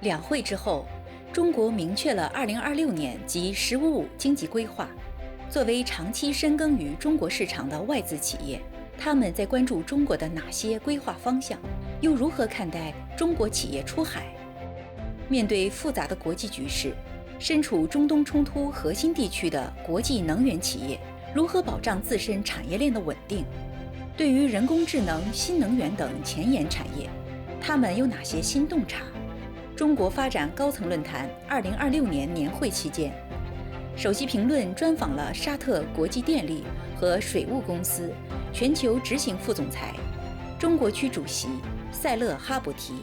两会之后，中国明确了2026年及“十五五”经济规划。作为长期深耕于中国市场的外资企业，他们在关注中国的哪些规划方向？又如何看待中国企业出海？面对复杂的国际局势，身处中东冲突核心地区的国际能源企业，如何保障自身产业链的稳定？对于人工智能、新能源等前沿产业，他们有哪些新洞察？中国发展高层论坛2026年年会期间，首席评论专访了沙特国际电力和水务公司全球执行副总裁、中国区主席塞勒哈卜提。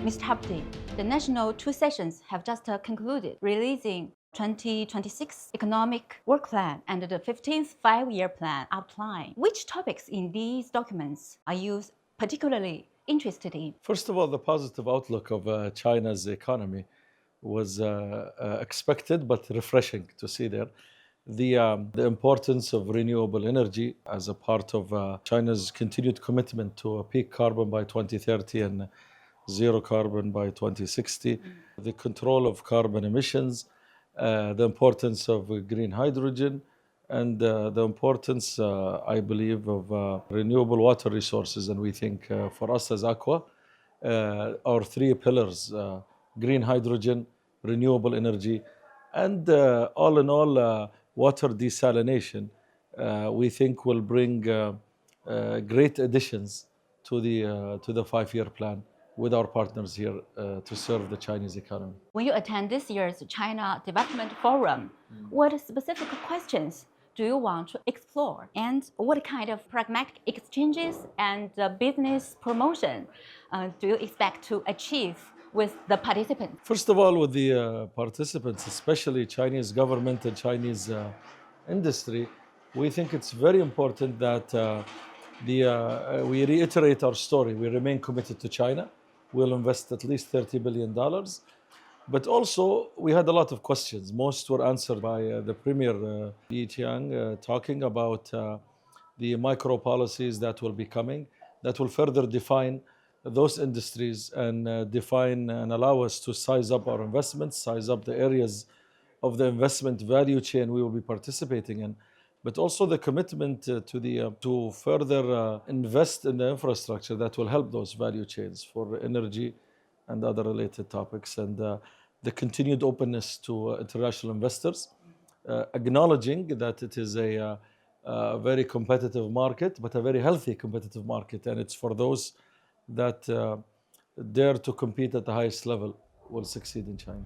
Mr. Hapti, the national two sessions have just concluded, releasing 2026 Economic Work Plan and the 15th Five-Year Plan outline. Which topics in these documents are you particularly interested in? First of all, the positive outlook of China's economy was expected but refreshing to see there. The importance of renewable energy as a part of China's continued commitment to a peak carbon by 2030 and zero carbon by 2060, the control of carbon emissions, the importance of green hydrogen, and the importance, I believe, of renewable water resources. And we think for us as ACWA, our three pillars, green hydrogen, renewable energy, and all in all, water desalination, we think will bring great additions to the five-year plan with our partners here to serve the Chinese economy. When you attend this year's China Development Forum, what specific questions do you want to explore? And what kind of pragmatic exchanges and business promotion do you expect to achieve with the participants? First of all, with the participants, especially Chinese government and Chinese industry, we think it's very important that we reiterate our story. We remain committed to China. We'll invest at least $30 billion. But also, we had a lot of questions. Most were answered by the Premier, Li Qiang, talking about the micro policies that will be coming, that will further define those industries and define and allow us to size up our investments, size up the areas of the investment value chain we will be participating in, but also the commitment to further invest in the infrastructure that will help those value chains for energy and other related topics, and the continued openness to international investors, acknowledging that it is a very competitive market, but a very healthy competitive market, and it's for those that dare to compete at the highest level will succeed in China.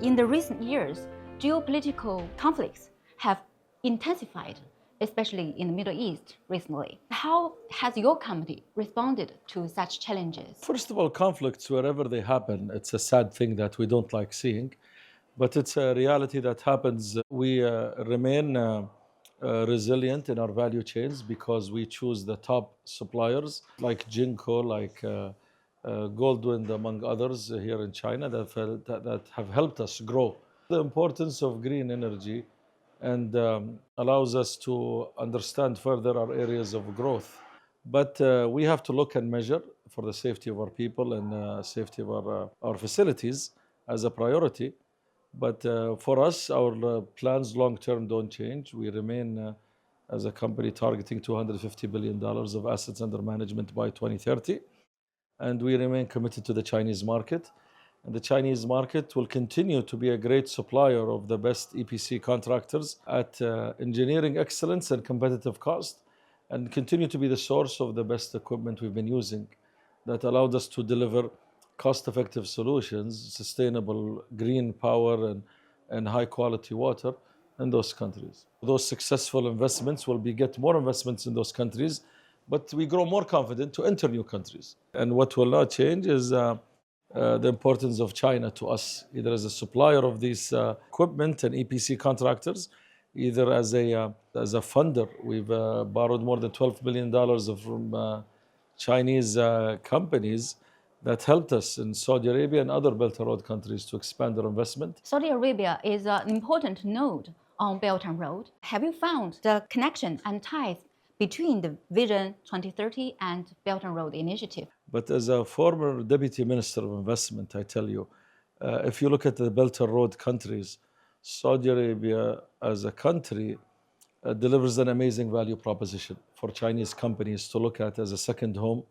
In the recent years, geopolitical conflicts have intensified, especially in the Middle East recently. How has your company responded to such challenges? First of all, conflicts, wherever they happen, it's a sad thing that we don't like seeing, but it's a reality that happens. We remain resilient in our value chains because we choose the top suppliers like Jinko, like Goldwind, among others here in China that have helped us grow. The importance of green energy and allows us to understand further our areas of growth. But we have to look and measure for the safety of our people and safety of our facilities as a priority. But for us, our plans long-term don't change. We remain as a company targeting $250 billion of assets under management by 2030. And we remain committed to the Chinese market. And the Chinese market will continue to be a great supplier of the best EPC contractors at engineering excellence and competitive cost, and continue to be the source of the best equipment we've been using that allowed us to deliver cost-effective solutions, sustainable green power and high-quality water in those countries. Those successful investments will beget more investments in those countries, but we grow more confident to enter new countries. And what will not change is the importance of China to us, either as a supplier of these equipment and EPC contractors, either as a funder. We've borrowed more than $12 billion from Chinese companies that helped us in Saudi Arabia and other Belt and Road countries to expand their investment. Saudi Arabia is an important node on Belt and Road. Have you found the connection and ties between the Vision 2030 and Belt and Road Initiative? But as a former Deputy Minister of Investment, I tell you, if you look at the Belt and Road countries, Saudi Arabia as a country delivers an amazing value proposition for Chinese companies to look at as a second home,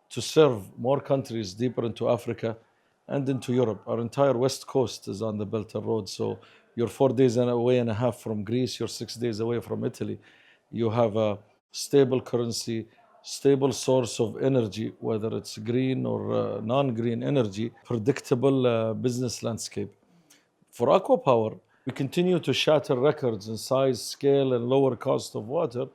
to serve more countries deeper into Africa and into Europe. Our entire West Coast is on the Belt and Road. So you're 4 days away and a half from Greece, you're 6 days away from Italy. You have a stable currency, stable source of energy, whether it's green or non-green energy, predictable business landscape. For Aqua Power, we continue to shatter records in size, scale, and lower cost of water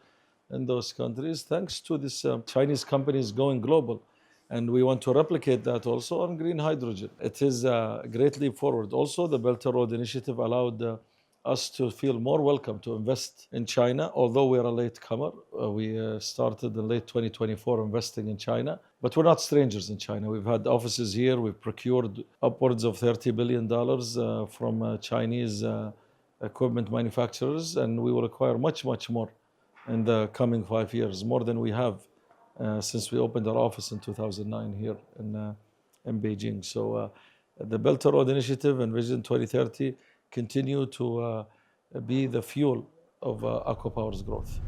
in those countries, thanks to this Chinese companies going global. And we want to replicate that also on green hydrogen. It is a great leap forward. Also, the Belt and Road Initiative allowed us to feel more welcome to invest in China, although we are a late comer. We started in late 2024 investing in China, but we're not strangers in China. We've had offices here. We've procured upwards of $30 billion from Chinese equipment manufacturers, and we will acquire much, much more in the coming 5 years, more than we have since we opened our office in 2009 here in Beijing. So the Belt and Road Initiative and Vision 2030 continue to be the fuel of Aqua Power's growth.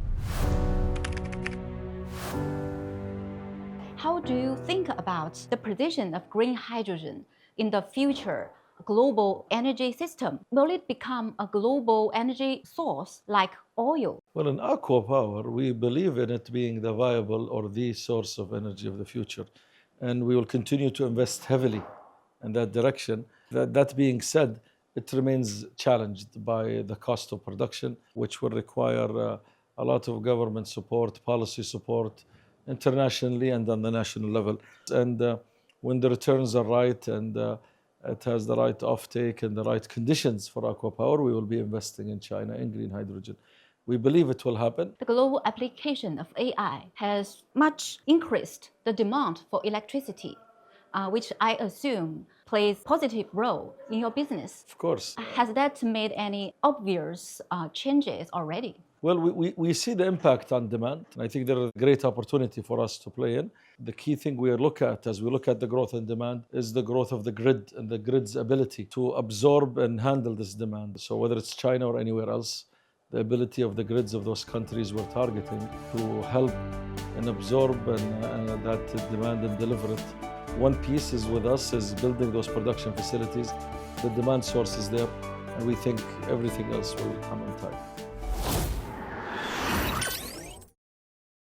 How do you think about the position of green hydrogen in the future global energy system? Will it become a global energy source like oil? Well, in Aqua Power, we believe in it being the viable or the source of energy of the future. And we will continue to invest heavily in that direction. That being said, it remains challenged by the cost of production, which will require a lot of government support, policy support, internationally and on the national level. And when the returns are right and it has the right offtake and the right conditions for Aqua Power, we will be investing in China in green hydrogen. We believe it will happen. The global application of AI has much increased the demand for electricity, which I assume plays a positive role in your business. Of course. Has that made any obvious changes already? Well, we see the impact on demand. I think there is a great opportunity for us to play in. The key thing we look at as we look at the growth in demand is the growth of the grid and the grid's ability to absorb and handle this demand. So whether it's China or anywhere else, the ability of the grids of those countries we're targeting to help and absorb and that demand and deliver it. One piece is with us is building those production facilities. The demand source is there, and we think everything else will come in time.